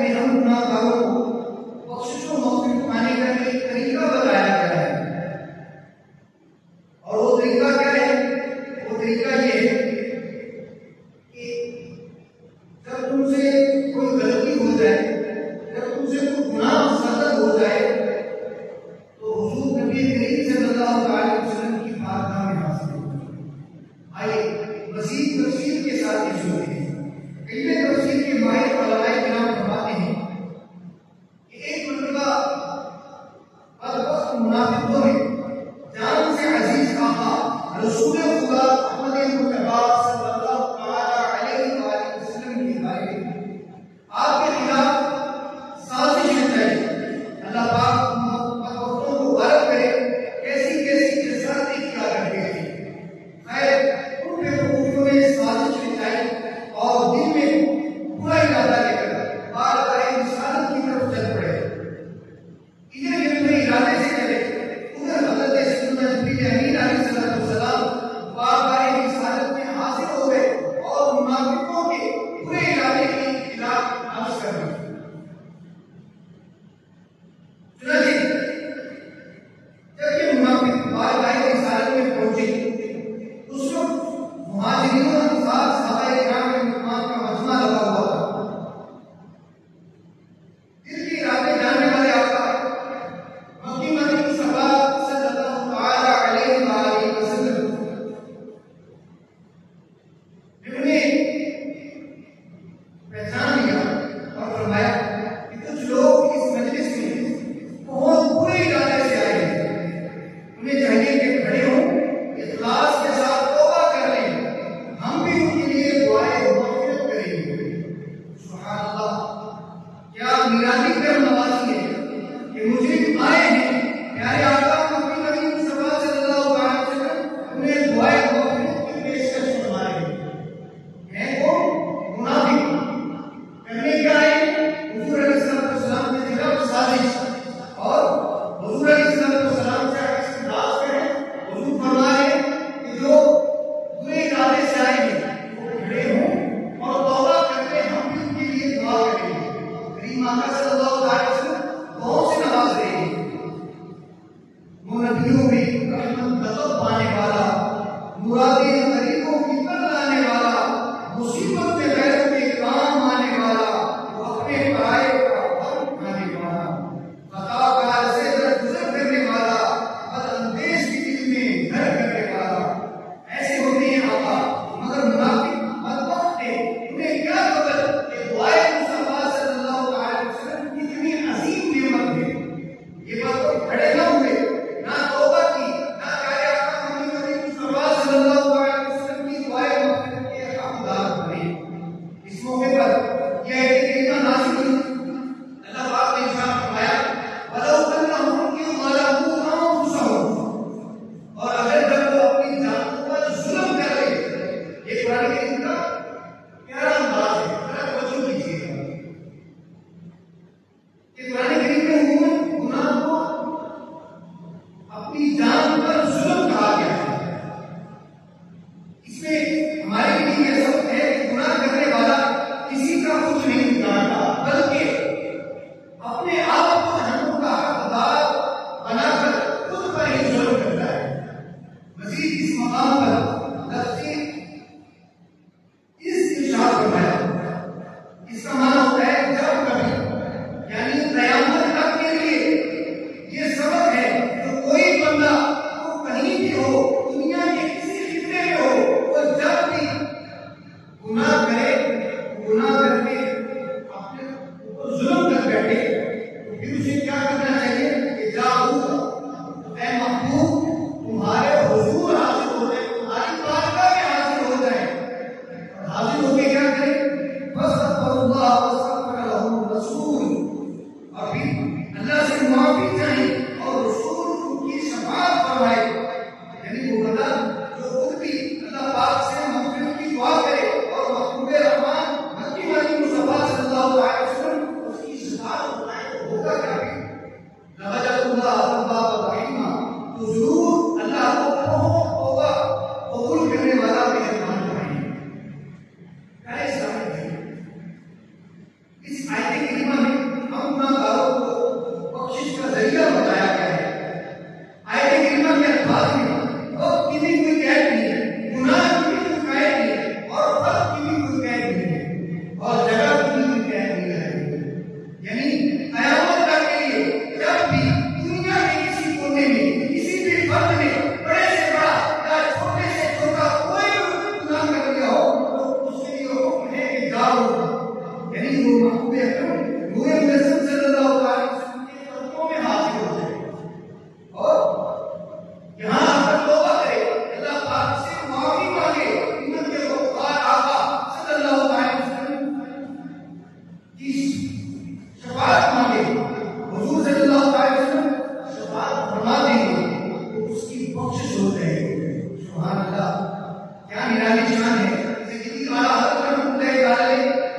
कि हम गुनाहगारों को बख्शिश और मग़फ़िरत पाने का एक तरीका बताया गया है। और वो तरीका क्या है? वो तरीका ये है कि जब तुमसे कोई गलती हो जाए, जब तुमसे कोई गुनाह सतत हो जाए, तो हुजूर नबी करीम सल्लल्लाहु अलैहि वसल्लम की बारगाह में हाजिर हो। आइए मज़ीद तफसील के साथ ये सुनते हैं। इल्मे तफसील के माहिर उलमाए किराम फरमाते हैं कि एक मरतबा बदबख्त मुनाफिकों ने जान से अजीज आका रसूल खुदा अहमद मुस्तफा सल्लल्लाहु अलैहि वसल्लम के बारे में आपके खिलाफ साजिश रचाई। अल्लाह पाक बदबख्तों को गलत करे, कैसी कैसी जसातें किया करते थे। खैर उन बेवकूफों ने साजिश रचाई और दिल में बुरा इरादा लेकर बार-बार रिसालत की तरफ चल पड़े। इधर ये अपने इरादे से चले, उधर हज़रत सैयदना जिब्रील अमीन अलैहिस्सलाम बार-बार रिसालत में हाजिर हो गए और मुनाफिकों के बुरे इरादे के खिलाफ अर्ज कर रहे। चुनांचे जब ये मुनाफिक बार-बार रिसालत में पहुंचे, उस वक्त मुहाजिरीन और अंसार सहाबाए किराम के मुकाम का मजमा लगा हुआ था। दिल के इरादे जानने वाले आका मक्की मदनी मुस्तफा सल्लल्लाहु अलैहि वसल्लम ने उन्हें पहचान लिया और फरमाया कि कुछ लोग इस मजलिस में बहुत बुरे इरादे से आए हैं। उन्हें चाहिए कि खड़े हों, इखलास के साथ तौबा कर लें, हम भी उनके लिए दुआएं मग़फ़िरत करेंगे। सुभान अल्लाह, क्या निराली कर नवाज़ी है कि मुजरिम आए हैं, प्यारे आका मक्की मदनी मुस्तफा सल्लल्लाहु अलैहि वसल्लम उन्हें दुआएं मग़फ़िरत की पेशकश फरमा रहे हैं। वो मुनाफिक करने क्या है? हुजूर अलैहिस्सलाम के खिलाफ साजिश। और हुजूर अलैहिस्सलाम से इख्तिलाफ करें, हुजूर फरमा रहे हैं कि जो बुरे इरादे से आए हैं वो खड़े हों और तौबा करके हम भी उनके लिए दुआ करेंगे। करीम आका सल्लल्लाहु अलैहि वसल्लम बहुत से नवाज रहे हैं। वो नबियों में रहमत लतफ पाने वाला, मुरादें गरीबों की कर लाने वाला, मुसीबत में गैरत के काम आने वाला, वो अपने पराये का फल उठाने वाला, खताकार से दरगुजर करने वाला, बदअंदेश की दिल में घर करने वाला, ऐसे होते हैं आका। मगर मुनाफिक बदबख्त थे, उन्हें क्या खबर कि दुआए मुस्तफा सल्लल्लाहु अलैहि वसल्लम की कितनी अजीम नेमत है। ये बात तो खड़े न हुए, ना तौबा की, ना प्यारे आका मक्की मदनी मुस्तफा सल्लल्लाहु अलैहि वसल्लम की दुआए मग़फ़िरत के हक़दार बने। इस मौके पर यह करीमा नाज़िल हुई। अल्लाह पाक ने इरशाद फरमाया, वलौ अन्नहुम ज़लमू अंफुसहुम, और अगर जब वो अपनी जातों पर जुल्म कर रहे, ये कुरान करीम का प्यारा अंदाज है, जरा तवज्जो कीजिएगा कि कुरान करीम में उन्होंने गुनाह को अपनी जान पर जुल्म कहा गया है। इसमें हमारे लिए यह सब है कि गुनाह करने वाला किसी का कुछ नहीं बिगाड़ता, बल्कि अपने आप को जहन्नुम का हकदार बनाकर खुद पर ही जुल्म करता है। मजीद इस मकाम पर लफ्ज़ इस इरशाद फरमाया, इसका माना होता है जब कभी, यानी क़यामत तक के लिए ये सबक है जो कोई बंदा वो कहीं भी हो, दुनिया के किसी खित्ते में हो, वो जब भी गुनाह करे, गुनाह करके अपने ऊपर जुल्म कर बैठे, तो फिर उसे क्या करना चाहिए कि जाओ ऐ महबूब, तुम्हारे हुजूर हाजिर हो जाए, तुम्हारी बारगाह में हाजिर हो जाए। और हाजिर होके क्या करें? फस्तगफिरुल्लाह वस्तगफर लहुम रसूल, और फिर अल्लाह से माफी चाहे और रसूल उनकी शफाअत फरमाए। यानी वो बंदा जो खुद भी अल्लाह पाक से मग़फ़िरत की दुआ करे और महबूब रहमान मक्की मदनी मुस्तफा सल्लल्लाहु अलैहि वसल्लम उसकी शफाअत फरमाए, तो होगा क्या? लवजदुल्लाह तव्वाबा रहीमा, तो जरूर अल्लाह को बहुत तौबा कबूल करने वाला मेहरबान बनाएंगे। इस आयत करीमा महबूब अकरम नूर मुजस्सम सल्लल्लाहु अलैहि वसल्लम के कदमों में हाजिर हो जाए और यहाँ आकर तौबा करे, अल्लाह पाक से माफी मांगे, उम्मत के वफादार आका सल्लल्लाहु अलैहि वसल्लम की शफाअत मांगे, हुजूर सल्लल्लाहु अलैहि वसल्लम शफाअत फरमा देंगे तो उसकी बख्शिश हो जाएगी। सुभान अल्लाह, क्या निराली शान है। ज़िंदगी वाला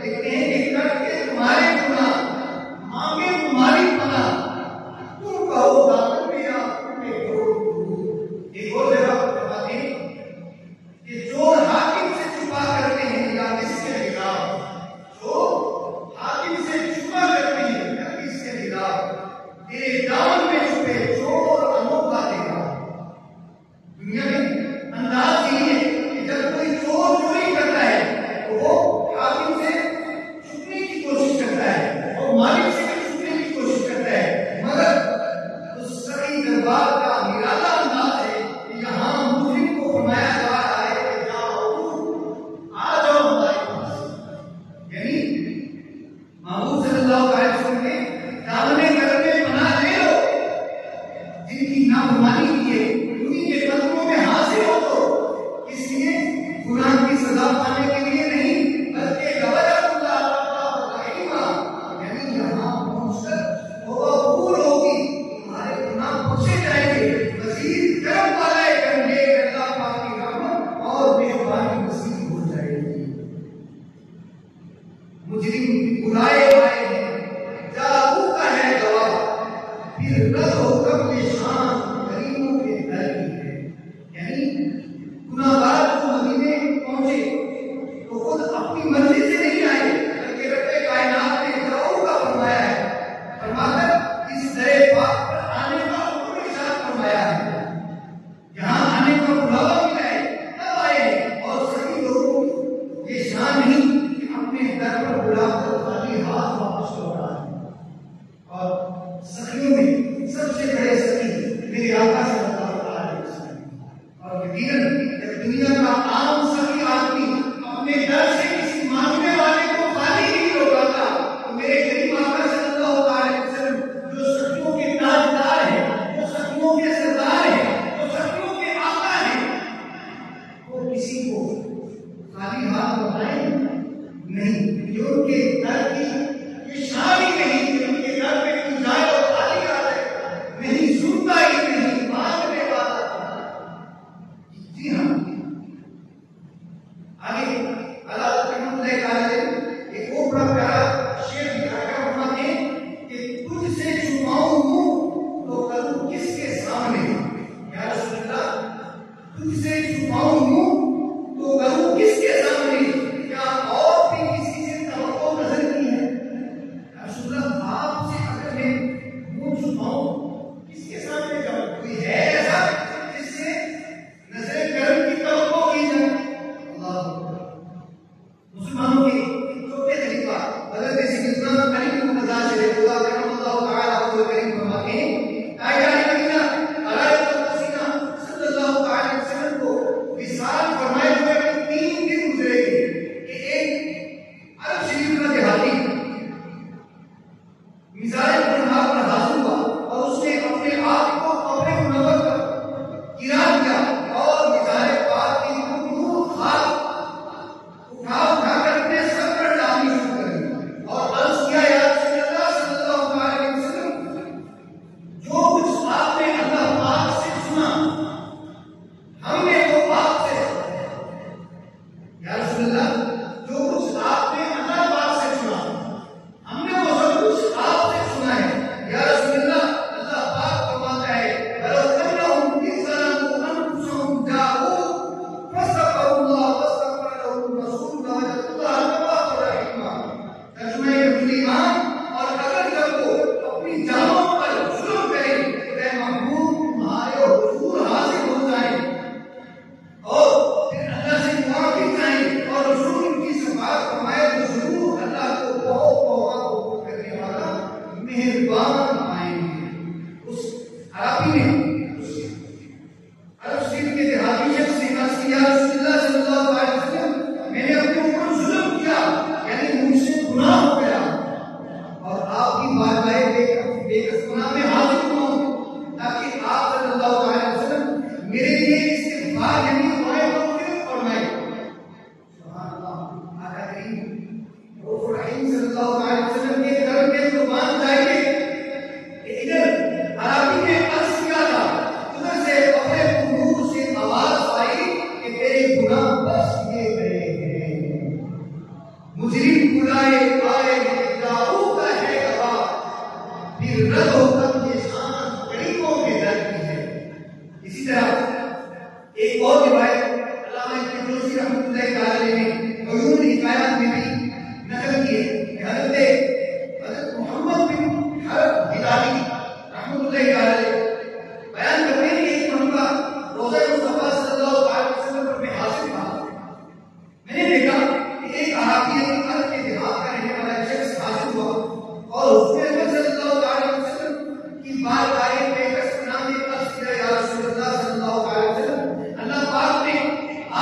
लिखते हैं कि करके तुम्हारे गुनाह, मांगे तुम्हारी पनाह, तुम कहो दामन में या एक और जगह बताते हैं कि जो हाकिम से छुपा करते हैं या किसके खिलाफ, जो हाकिम से छुपा करते हैं या किसके खिलाफ, तेरे दामन में छुपे चोर अनोखा देगा। दुनिया में अंदाज यही है कि जब कोई चोर चोरी करता है तो वो हाकिम से छुपने की कोशिश करता है और मालिक से भी छुपने की कोशिश करता है, मगर उस सही दरबार का निराला अंदाज है कि यहाँ मुस्लिम को फरमाया जा रहा है कि आ जाओ हमारे पास। यानी महबूब सल्लल्लाहु अलैहि वसल्लम ने दामने करम में पनाह ले लो, जिनकी नाफरमानी की है उन्हीं के कदमों में हाजिर हो तो, इसलिए गुनाह की सजा पाने के लिए नहीं बल्कि मुजरिम बुलाए आए हैं, जादू का है गवाह, फिर रद होकर निशान गरीबों के दर की है। यानी गुनाहगार जो मदीने पहुंचे तो खुद अपनी मर्जी से नहीं आए, बल्कि रब्बे कायनात ने जादू का फरमाया है, फरमाकर इस दरे पाक पर आने का हुक्म इरशाद फरमाया है। यहाँ आने का बुलावा मिला है, तब आए हैं। और सभी लोगों को ये शान नहीं अपने दर पर बुलाकर खाली हाथ वापस लौटा है। और सखियों में सबसे बड़े सखी गुनाह में हाजिर हुआ हूं ताकि आप सल्लल्लाहु अलैहि वसल्लम मेरे लिए इस्तिग़फ़ार यानी दुआएं मांगे फरमाए। सुभान अल्लाह। आका करीम रऊफ़ुर रहीम सल्लल्लाहु अलैहि वसल्लम के दर पे कुर्बान जाएंगे। इधर अराबी ने अर्ज़ किया था, उधर से अपने कुनूर से आवाज आई कि तेरे गुनाह बख्श दिए गए हैं। मुजरिम बुलाए आए जाऊ का है गवाह, फिर रद होकर ये शान गरीबों के दर की है। इसी तरह एक और रिवायत अल्लामा इब्न जौज़ी रहमतुल्लाहि अलैहि ने उयून हिकायत में भी नकल की है कि हज़रत मोहम्मद बिन हरब हिलाली रहमतुल्लाहि अलैहि बयान करते हैं कि एक मरतबा रोज़ा मुस्तफा सल्लल्लाहु अलैहि वसल्लम पर मैं हाजिर था। मैंने देखा कि एक अराबी अरब के देहात का रहने वाला शख्स हाजिर हुआ और उसने सल्लल्लाहु अलैहि वसल्लम की बारगाह में कसम में अर्ज़ किया, या रसूलल्लाह सल्लल्लाहु अलैहि वसल्लम, अल्लाह पाक ने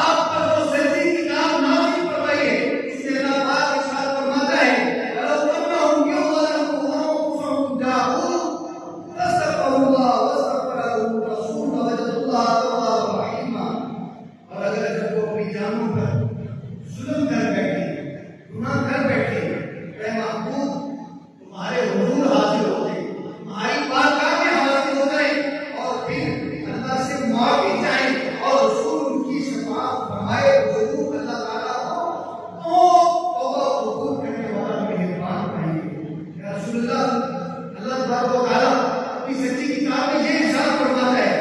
आप पर जो ज़िंदगी की किताब नाज़िल फरमाई है, इसमें अल्लाह पाक इरशाद फरमाता है, वलौ अन्नहुम यज़लमूना अनफुसहुम जाऊ फस्तग़फिरुल्लाह वस्तग़फर लहुम रसूल वजदुल्लाह तव्वाबर रहीमा। और अगर जब वो अपनी जानों पर जुल्म कर बैठे, गुनाह कर बैठे, ऐ महबूब तुम्हारे हुजूर हाजिर हो गए, तुम्हारी बारगाह में हाजिर हो गए और फिर अल्लाह से माफी चाहें और रसूल उनकी शफाअत फरमाए, जरूर अल्लाह ताला को तौबा कबूल करने वाला मेहरबान पाएंगे। या रसूलल्लाह, अल्लाह तबारक व तआला अपनी सच्ची किताब में ये इरशाद फरमाता है।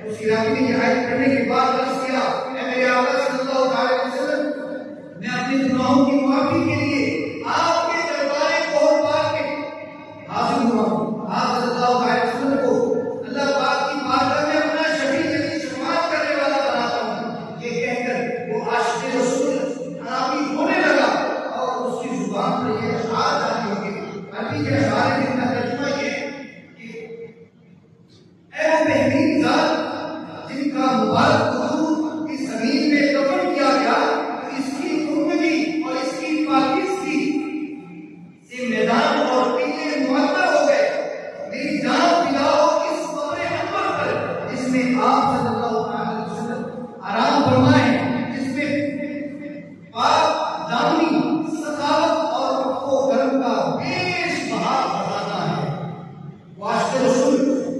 उस इराक़ी ने आयत पढ़ने के बाद अर्ज़ किया, ऐ मेरे आका सल्लल्लाहु अलैहि वसल्लम, मैं अपने गुनाहों की माफी के लिए आपके दरबार कोहर पाक में हाजिर हुआ हूं। आप सल्लल्लाहु अलैहि वसल्लम को अल्लाह पाक की बारगाह में अपना शफी यानी शफाअत करने वाला बनाता हूं। ये कहकर वो आशिक़ रसूल अराबी रोने लगा और उसकी जुबान पर ये अशआर जारी हो गए। अरबी के अशआर में इसका तर्जुमा ये है कि ऐ वो बेहतरीन ज़ात जिनका मुबारक हुजूर इस ज़मीन में दफन किया गया, इसकी जिंदगी और इसकी पाकिज़गी से मैदान और टीले मुअत्तर हो गए। मेरी जान दिलाओ इस कब्र अनवर पर जिसमें आप सल्लल्लाहु अलैहि वसल्लम आराम फरमाए, जिसमें पाक दामनी सखावत और अफ़्फ़ो करम का बेशुमार खजाना है। वास्ते रसूल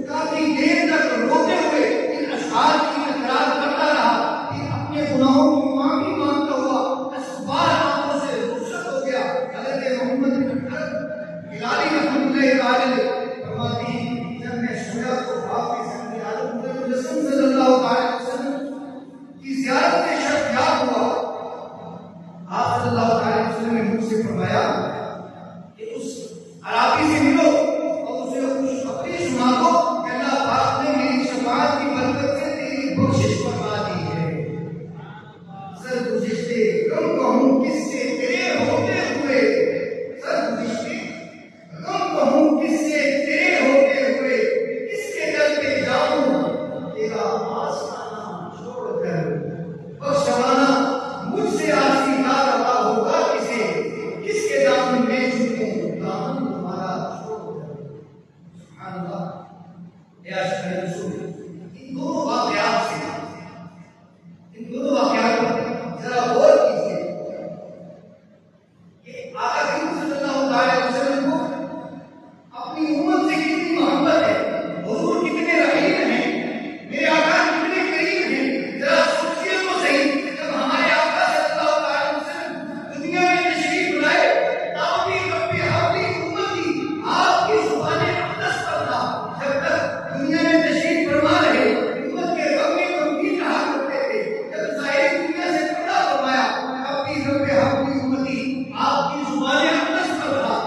काफी देर तक रोते हुए इन अशआर की तकरार करता रहा, फिर अपने गुनाहों की माफी मांगता हुआ असबार आंखों से रुखसत हो गया। हज़रत मोहम्मद बिन हरब हिलाली रहमतुल्लाहि अलैहि फरमाते हैं, जब मैं सोया तो आपके संग आलम मुजस्सम सल्लल्लाहु अलैहि वसल्लम की ज़ियारत से शर्फ याद हुआ। आप सल्लल्लाहु अलैहि वसल्लम ने मुझसे फरमाया कि उस अराबी से मिलो और उसे खुशखबरी सुना दो कि अल्लाह पाक ने मेरी शफाअत की बरकत से तेरी बख्शिश फरमा दी है। सरगुज़िश्ते गम कहूं किससे तेरे होते हुए, सरगुज़िश्ते गम कहूं किससे तेरे होते हुए, किसके दर पे जाऊं तेरा आसमाना छोड़कर, बख्शवाना मुझसे आसीना रवा होगा किसे, किसके दामन में झुकूं दामन तुम्हारा छोड़कर। सुभान अल्लाह। या अशहद रसूल, इन दोनों वाक़यात से, इन दोनों वाक़यात पर जरा गौर कीजिए कि आका करीम सल्लल्लाहु अलैहि वसल्लम को अपनी उम्मत से कितनी मोहब्बत है, हुजूर कितने रहीम हैं, मेरे आका कितने करीम हैं। जरा सोचिए तो सही, जब हमारे आका सल्लल्लाहु अलैहि वसल्लम दुनिया में तशरीफ लाए, दावती रब्बी हबली उम्मती आपकी ज़ुबाने अक़दस पर था। जब तक दुनिया में तशरीफ फरमा रहे, उम्मत के गम में गमगीन रहा करते थे। जब ज़ाहिर दुनिया से पर्दा फरमाया, रब्बी रब्बी हबली उम्मती आपकी ज़ुबाने अक़दस पर था।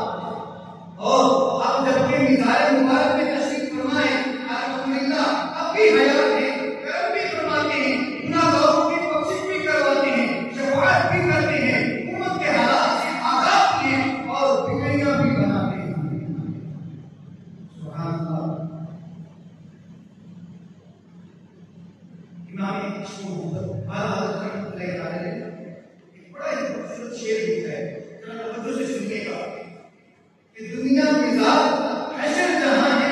और अब जबकि मिज़ार मुबारक में तशरीफ फरमाए, अल्हम्दुलिल्लाह अब भी हयात है, करम भी फरमाते हैं, गुनाहगारों की बख्शिश भी करवाते हैं, शफाअत भी करते हैं, उम्मत के हालात से आगाह किए और बिगड़ियां भी बनाते हैं। सुभान अल्लाह। इमाम इश्क़ हज़रत रहमतुल्लाहि अलैहि एक बड़ा ही खूबसूरत शेर लिखा है, जरा तवज्जो से सुनिएगा कि दुनिया के साथ हशर जहां है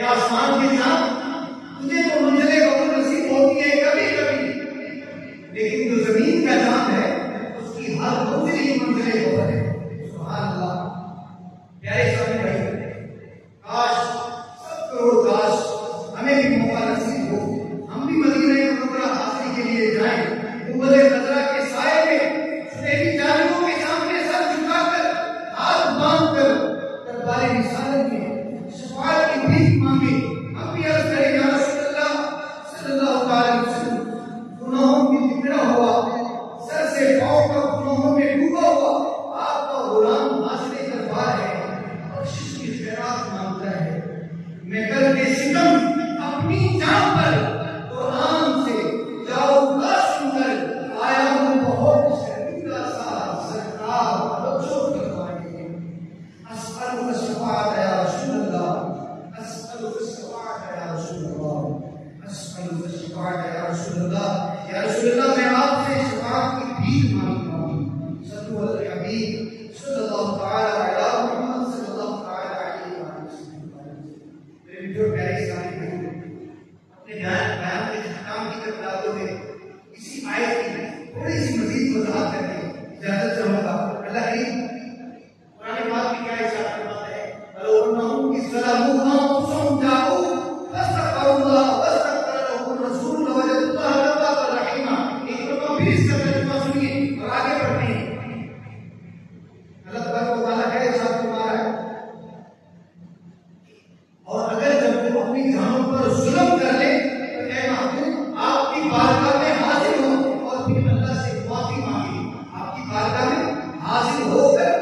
आसमान के साथ तुझे तो मंजिले कबूल नसीब होती है कभी कभी, लेकिन जो जमीन का चांद है उसकी हर मंजिल ही मंजिले कबूल है। सुभान अल्लाह। प्यारे स्वामी भाई, काश सब करोड़ काश हमें भी मौका नसीब हो, हम भी मदीना मुनव्वरा हाजिरी के लिए जाएं, गुंबद खजरा के साए में सुनहरी जालिमों के सामने सर झुकाकर हाथ बांधकर दरबार रिसालत में शफाअत की भीख मांगे। हम भी अर्ज करें या रसूलल्लाह सल्लल्लाहु अलैहि वसल्लम, गुनाहों में बिखरा हुआ, सर से पांव तक गुनाहों में डूबा हुआ आपका गुलाम हाजिर दरबार है, बख्शिश की खैरात मांगता है। मैं कल के सितम अपनी जान पर कुरान से जाऊंगा सुनकर आया हूं बहुत शर्मिंदा सा, सरकार तवज्जो फरमाइए। अस्अलुका शफाअत या रसूलल्लाह, अस्अलुका शफाअत या रसूलल्लाह, अस्अलुका शफाअत या रसूलल्लाह। या रसूलल्लाह, मैं आपसे शफाअत की भीख मांगता हूं। सल्लल्लाहु अलैहि हबीब सल्लल्लाहु तआला अला मुहम्मद सल्लल्लाहु तआला अलैहि वसल्लम। मेरे जो प्यारे इस्लामी भाइयों, अपने बयान के इख्तिताम की तरफ लाते हुए इसी आयत की थोड़ी सी मजीद वजाहत करके इजाजत चाहूंगा। अल्लाह करीम कुरान पाक में क्या इरशाद फरमाता है, वलो अन्नहुम इज़्ज़लमू अंफुसहुम जाऊ फस्तगफिरुल्लाह वस्तगफर लहुम रसूल लवजदुल्लाह तव्वाबर रहीमा। एक बार फिर इसका तर्जुमा सुनिए और आगे बढ़ते हैं। अल्लाह तबारक व तआला का इरशाद फरमा रहा है, और अगर जब वो अपनी जानों पर जुल्म कर ले तो ऐ महबूब आपकी बारगाह में हाजिर हो और फिर अल्लाह से माफी मांगे। आपकी बारगाह में हाजिर होकर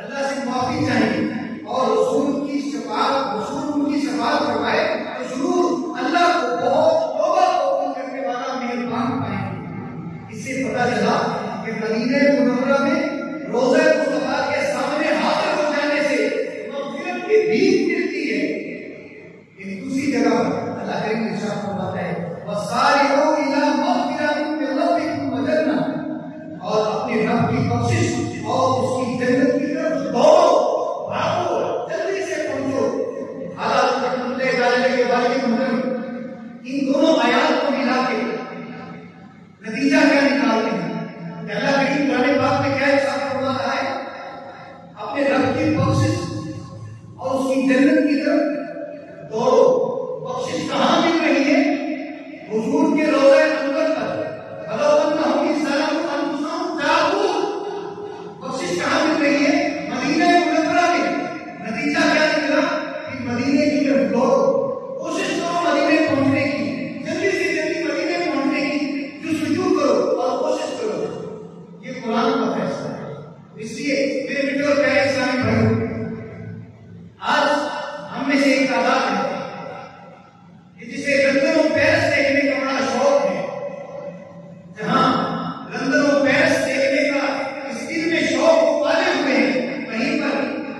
अल्लाह से माफी चाहिए और रसूल की शफाअत, रसूल उनकी शफाअत करवाए तो जरूर अल्लाह को बहुत तौबा कबूल करने वाला मेहरबान पाएंगे। इससे पता चला कि मदीना मुनव्वरा में रोज़ा मुस्तफा के सामने हाजिर हो जाने से मग़फ़िरत की भीख मिलती है। दूसरी जगह पर अल्लाह करीम इरशाद फरमाता है, वसारिऊ इला मग़फ़िरतिन मिन रब्बिकुम व जन्नह, और अपने रब की बख्शिश और उसकी जन्नत की तरफ दौड़ो, भागो, जल्दी से पहुंचो। हालात रहमतुल्लाह अलैहि के वालिद मुहर्रम इन दोनों आयात को मिला के नतीजा क्या निकालते हैं? अल्लाह करीम कुरान पाक में क्या इरशाद फरमा रहा है, अपने रब की बख्शिश और उसकी जन्नत की तरफ दौड़ो। बख्शिश कहां मिल रही है? हुजूर के रोज़े अनवर पर, वलो अन्नहुम इज़्ज़लमू अंफुसहुम जाऊ। बख्शिश कहां मिल रही है? मदीना मुनव्वरा में। नतीजा क्या निकला कि मदीने की तरफ दौड़ो, कोशिश करो मदीने पहुंचने की, जल्दी से जल्दी मदीने पहुंचने की जुस्तजू करो और कोशिश करो। ये कुरान का फैसला है। इसलिए मेरे मित्रों और प्यारे इस्लामी भाइयों, आज हम में से एक तादाद है जिसे लंदन और पेरिस देखने का बड़ा शौक है। जहां लंदन और पेरिस देखने का इस दिल में शौक को पाले हुए हैं, वहीं पर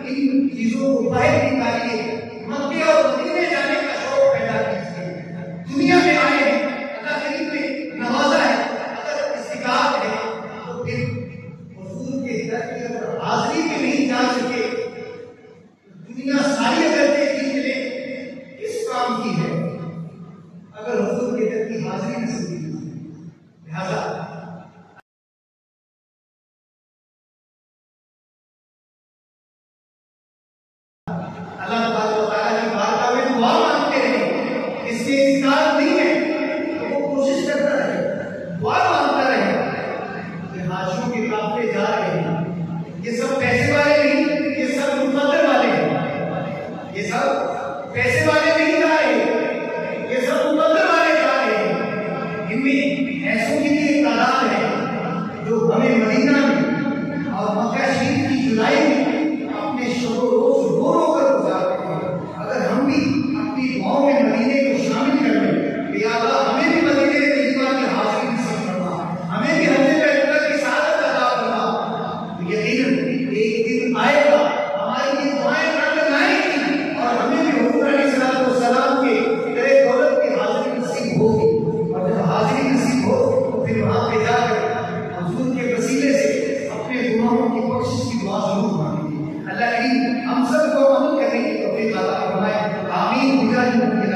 इन चीजों को बाहर निकालिए, मक्के और मदीने जाने का शौक पैदा कीजिए। दुनिया में आए हैं, अल्लाह करीम ने नवाजा है, अगर इस्तिकात है तो फिर हुजूर के दर की अगर हाजिरी में नहीं जा सके, दुनिया सारी अगर देखी मिले किस काम की है अगर हुजूर के दर की हाजिरी नसीब नहीं हुई। लिहाजा अल्लाह तबारक व तआला की बारगाह में दुआ मांगते रहे। इससे इनकार नहीं है तो वो कोशिश करता रहे, दुआ मांगता रहे। ये हाजियों के काफिले जा रहे हैं, ये सब पैसे वाले नहीं, ये सब मुकद्दर वाले हैं। ये सब पैसे वाले नहीं जा रहे, ये सब मुकद्दर वाले जा रहे हैं। इनमें ऐसों की भी एक तादाद है जो हमें मदीना में और मक्का शरीफ की जुलाई में अपने शोरो रोज रो रो कर गुजारते हैं। अगर हम भी अपनी दुआओं में मदीने को शामिल कर लें कि या अल्लाह हमें भी मदीने तैयबा की हाजिरी नसीब फरमा, हमें भी हज़रत बैतुल्लाह की सआदत अता फरमा, तो यकीनन एक दिन आएगा हमारी ये दुआएं रंग लाएंगी और हमें भी हुजूर अलैहि नहीं होगी।